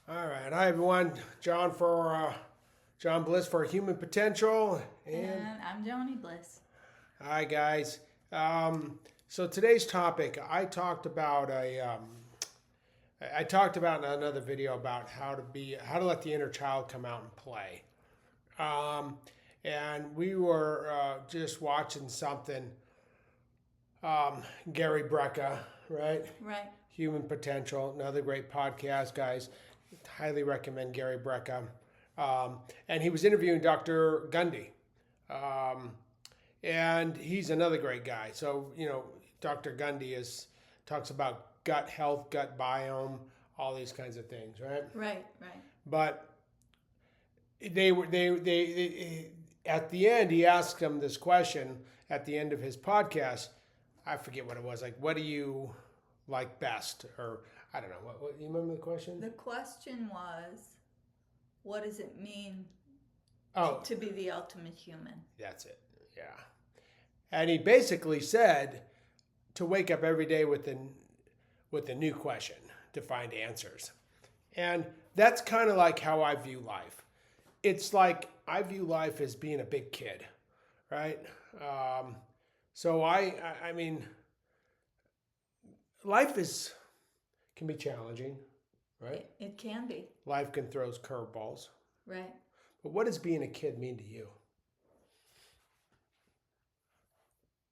All right. Hi, everyone. John Bliss for Human Potential. And And I'm Joni Bliss. hi, guys. So today's topic, I talked about in another video about how to let the inner child come out and play. Um, and we were just watching something, Gary Brecka, right? Right. Human Potential, another great podcast, guys. Highly recommend Gary Brecka. And he was interviewing Dr. Gundy. Um, and he's another great guy. So, Dr. Gundy talks about gut health, gut biome, all these kinds of things, right? Right. Right. But they at the end, he asked him this question at the end of his podcast. I forget what it was. Like, what do you like best? Or I don't know. What you remember the question? The question was, what does it mean Oh, to be the ultimate human? that's it. Yeah. And he basically said to wake up every day with a new question to find answers. And that's kind of like how I view life. It's like I view life as being a big kid, right? So I mean, life can be challenging, right? It can be. Life can throw curveballs. Right. But what does being a kid mean to you?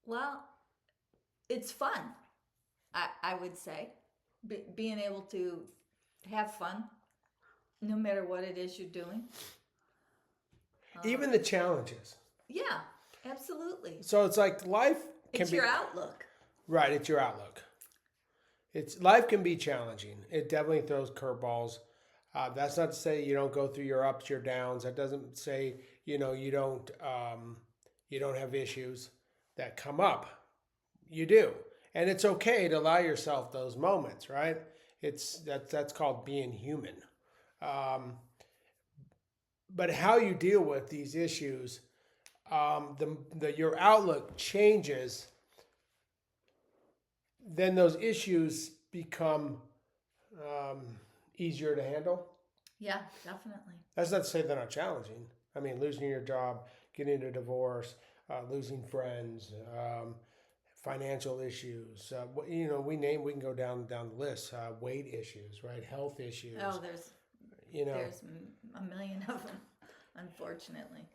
Well, it's fun, I would say. Being able to have fun no matter what it is you're doing. Even the challenges. Yeah, absolutely. So it's like life can It's be your outlook. right. It's your outlook. It's life can be challenging. It definitely throws curveballs. That's not to say you don't go through your ups, your downs. That doesn't say you don't have issues that come up. You do, and it's okay to allow yourself those moments. Right? That's called being human. Um, but how you deal with these issues, your outlook changes, then those issues become easier to handle. Yeah, definitely. That's not to say they're not challenging. I mean, losing your job, getting a divorce, losing friends, financial issues. We can go down the list. Weight issues, right? Health issues. Oh, there's You know, there's a million of them, unfortunately.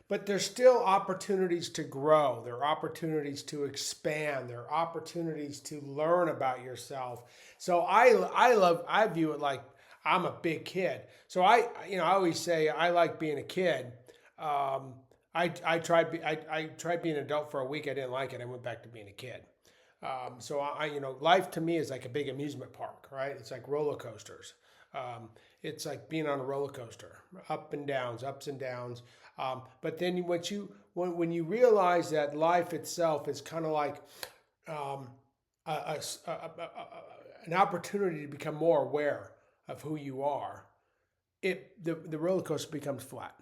but there's still opportunities to grow. There are opportunities to expand. There are opportunities to learn about yourself. So I view it like I'm a big kid. So I always say I like being a kid. I tried being an adult for a week. I didn't like it. I went back to being a kid. Life to me is like a big amusement park, right? It's like roller coasters. It's like being on a roller coaster, ups and downs. But then when you realize that life itself is kind of like um, a, a, an opportunity to become more aware of who you are, the roller coaster becomes flat.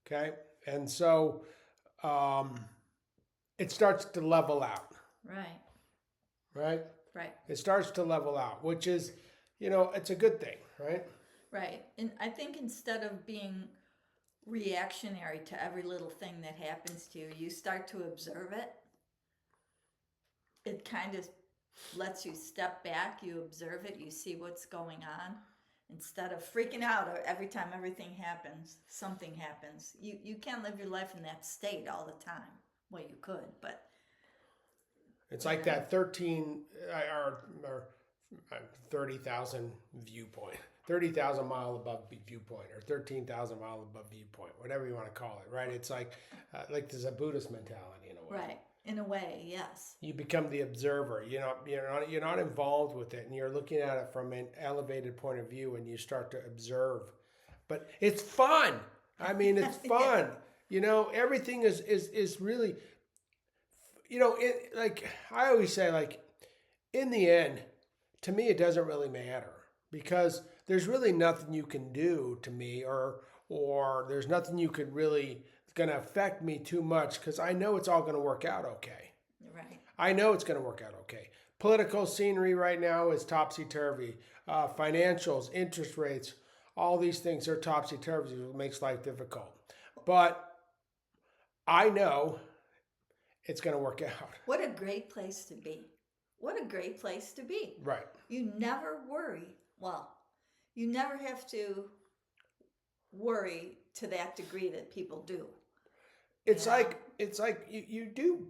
Okay, and so um, it starts to level out. Right. Right, Right. it starts to level out, which is it's a good thing, right? Right. And I think instead of being reactionary to every little thing that happens to you, you start to observe it. It kind of lets you step back, you observe it, you see what's going on. Instead of freaking out every time everything happens, something happens. You can't live your life in that state all the time. Well, you could, but It's like that 13 or 30,000 viewpoint, 30,000 mile above viewpoint, or 13,000 mile above viewpoint, whatever you want to call it, right? It's like there's a Buddhist mentality in a way. right. In a way, yes. You become the observer. You're not involved with it, and you're looking at it from an elevated point of view, and you start to observe. But it's fun. I mean, it's fun. Everything is really. Like I always say, like in the end, to me, it doesn't really matter because there's really nothing you can do to me, or there's nothing you could really going to affect me too much because I know it's all going to work out okay. Right. I know it's going to work out okay. Political scenery right now is topsy-turvy. Financials, interest rates, all these things are topsy-turvy. It makes life difficult. But I know it's going to work out. What a great place to be. What a great place to be. Right. You never worry. Well, you never have to worry to that degree that people do. It's like you do.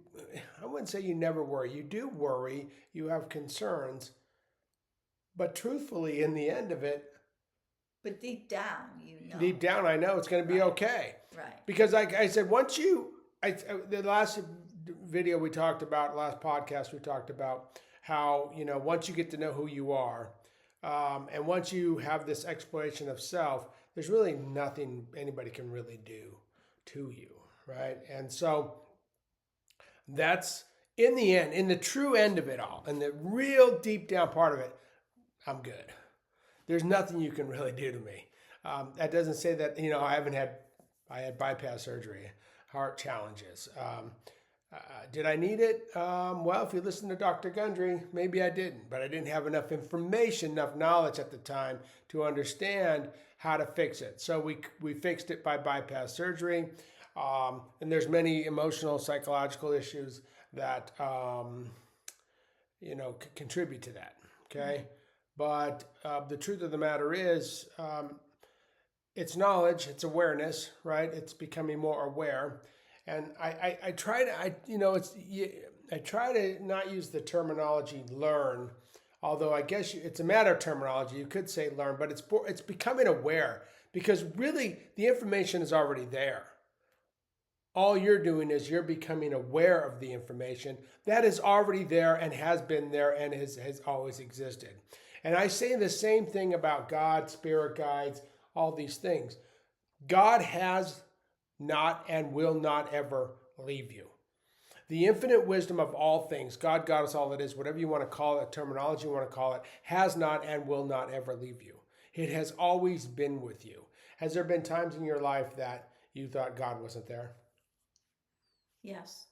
I wouldn't say you never worry. You do worry. You have concerns, but truthfully, in the end of it, but deep down, deep down, I know it's going to be okay. Right. Because, like I said, the last video we talked about, last podcast we talked about how once you get to know who you are, and once you have this exploration of self, there's really nothing anybody can really do to you. Right. And so that's in the end, in the true end of it all, and the real deep down part of it, I'm good. There's nothing you can really do to me. That doesn't say that, I had bypass surgery, heart challenges. Did I need it? Well, if you listen to Dr. Gundry, maybe I didn't, but I didn't have enough information, enough knowledge at the time to understand how to fix it. So we fixed it by bypass surgery. And there's many emotional, psychological issues that, contribute to that. Okay. But the truth of the matter is, it's knowledge, it's awareness, right? It's becoming more aware. And I try to not use the terminology learn, although I guess it's a matter of terminology. You could say learn, but it's becoming aware, because really the information is already there. All you're doing is you're becoming aware of the information that is already there and has been there and has always existed. And I say the same thing about God, spirit guides, all these things. God has not and will not ever leave you. The infinite wisdom of all things, God, Goddess, all that is, whatever you want to call it, terminology you want to call it, has not and will not ever leave you. It has always been with you. Has there been times in your life that you thought God wasn't there? Yes.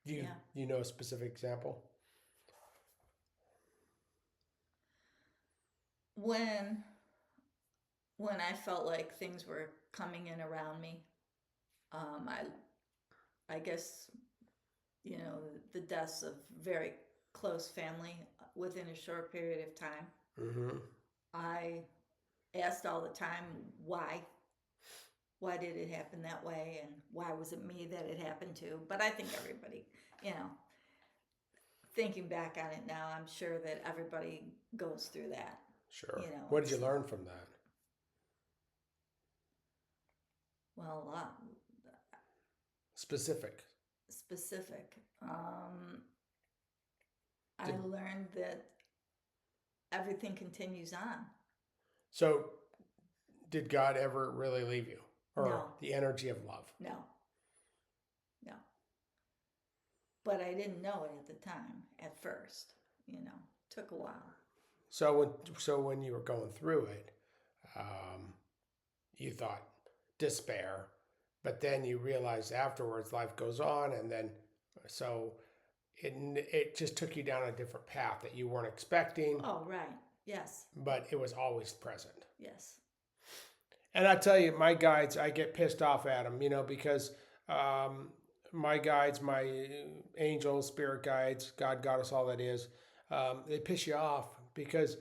Do you know a specific example? When I felt like things were coming in around me, I guess, the deaths of very close family within a short period of time. Mm-hmm. I asked all the time, why? Why did it happen that way? And why was it me that it happened to? But I think everybody, thinking back on it now, I'm sure that everybody goes through that. Sure. What did you learn from that? Well, a lot. Specific. I learned that everything continues on. So, did God ever really leave you? Or No. The energy of love? No. But I didn't know it at the time, at first. Took a while. So when you were going through it, you thought despair, but then you realized afterwards life goes on, and then so it just took you down a different path that you weren't expecting. Oh, right. Yes. But it was always present. Yes. And I tell you, my guides, I get pissed off at them, because my guides, my angels, spirit guides, God, Goddess, all that is, they piss you off because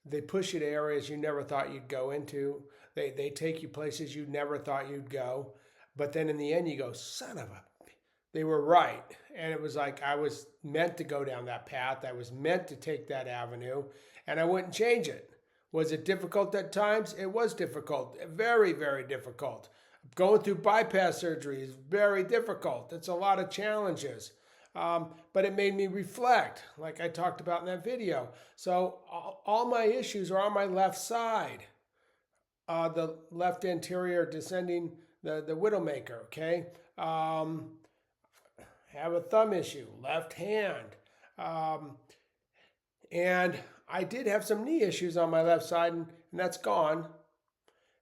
they push you to areas you never thought you'd go into. They take you places you never thought you'd go. But then in the end, you go, son of a... They were right. And it was like I was meant to go down that path. I was meant to take that avenue, and I wouldn't change it. Was it difficult at times? It was difficult. Very, very difficult. Going through bypass surgery is very difficult. It's a lot of challenges. But it made me reflect, like I talked about in that video. So all my issues are on my left side. The left anterior descending, the widowmaker, okay? Have a thumb issue, left hand. And I did have some knee issues on my left side, and that's gone.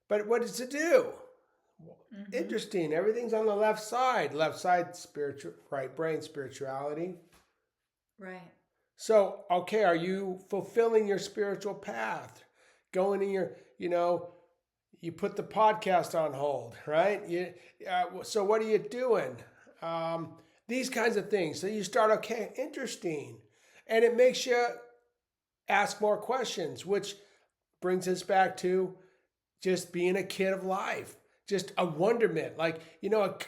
But what does it do? Mm-hmm. Interesting. Everything's on the left side. Left side, spiritual, right brain, spirituality. Right. So, okay, are you fulfilling your spiritual path? Going in your, you put the podcast on hold, right? So what are you doing? These kinds of things. So you start, okay, interesting. And it makes you ask more questions, which brings us back to just being a kid of life, just a wonderment. Like,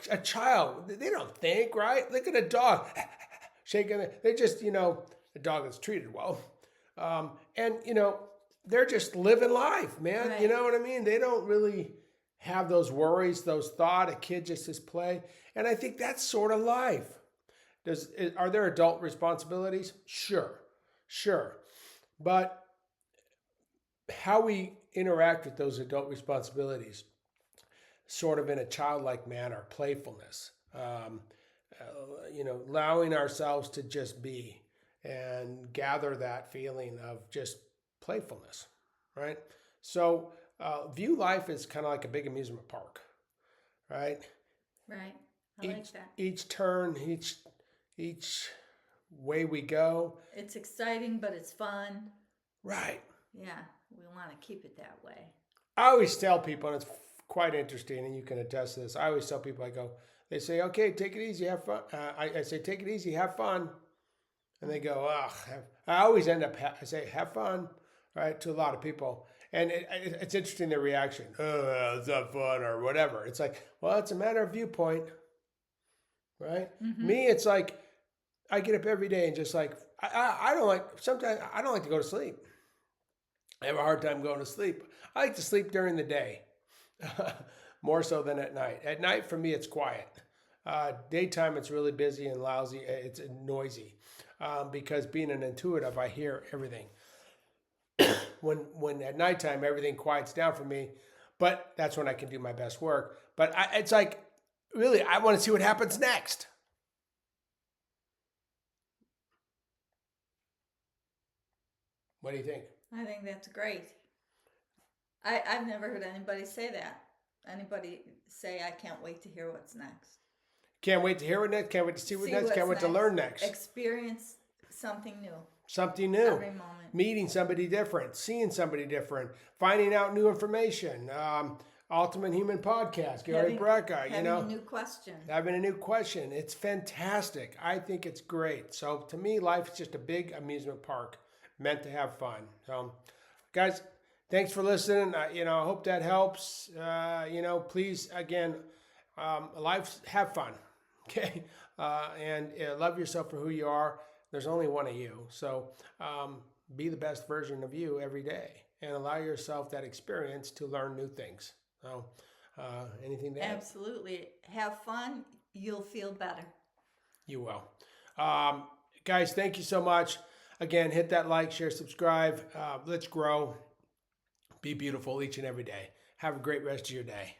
a child, they don't think, right? Look at a dog shaking it. They just, a dog that's treated well. And, they're just living life, man. Right. You know what I mean? They don't really have those worries, those thoughts. A kid just is play. And I think that's sort of life. Are there adult responsibilities? Sure. But how we interact with those adult responsibilities, sort of in a childlike manner, playfulness, allowing ourselves to just be and gather that feeling of just playfulness, right? So view life as kind of like a big amusement park, right? Right. I like that. Each turn, each way we go. It's exciting, but it's fun. Right. Yeah, we want to keep it that way. I always tell people, and it's quite interesting, and you can attest to this. I always tell people, they say, okay, take it easy, have fun. I say, take it easy, have fun. And they go, I always end up, I say, have fun, right, to a lot of people. And it's interesting, their reaction. Oh, it's not fun or whatever. It's like, well, it's a matter of viewpoint, right? Mm-hmm. Me, it's like, I get up every day and just like, sometimes I don't like to go to sleep. I have a hard time going to sleep. I like to sleep during the day, more so than at night. At night, for me, it's quiet. Daytime, it's really busy and lousy. It's noisy because being an intuitive, I hear everything. When at nighttime, everything quiets down for me, but that's when I can do my best work. But it's like, really, I want to see what happens next. What do you think? I think that's great. I've never heard anybody say that. Anybody say, I can't wait to hear what's next. Can't wait to hear what next. Can't wait to see what next. Can't wait to learn next. Experience something new. Something new. Every moment. Meeting somebody different. Seeing somebody different. Finding out new information. Ultimate Human Podcast. Gary Brecka. Having a new question. Having a new question. It's fantastic. I think it's great. So to me, life is just a big amusement park meant to have fun. So, guys, thanks for listening. I hope that helps. Please, again, have fun. Okay. And love yourself for who you are. There's only one of you. So be the best version of you every day and allow yourself that experience to learn new things. So anything to add? Absolutely. Have fun. You'll feel better. You will. Guys, thank you so much. Again, hit that like, share, subscribe. Let's grow. Be beautiful each and every day. Have a great rest of your day.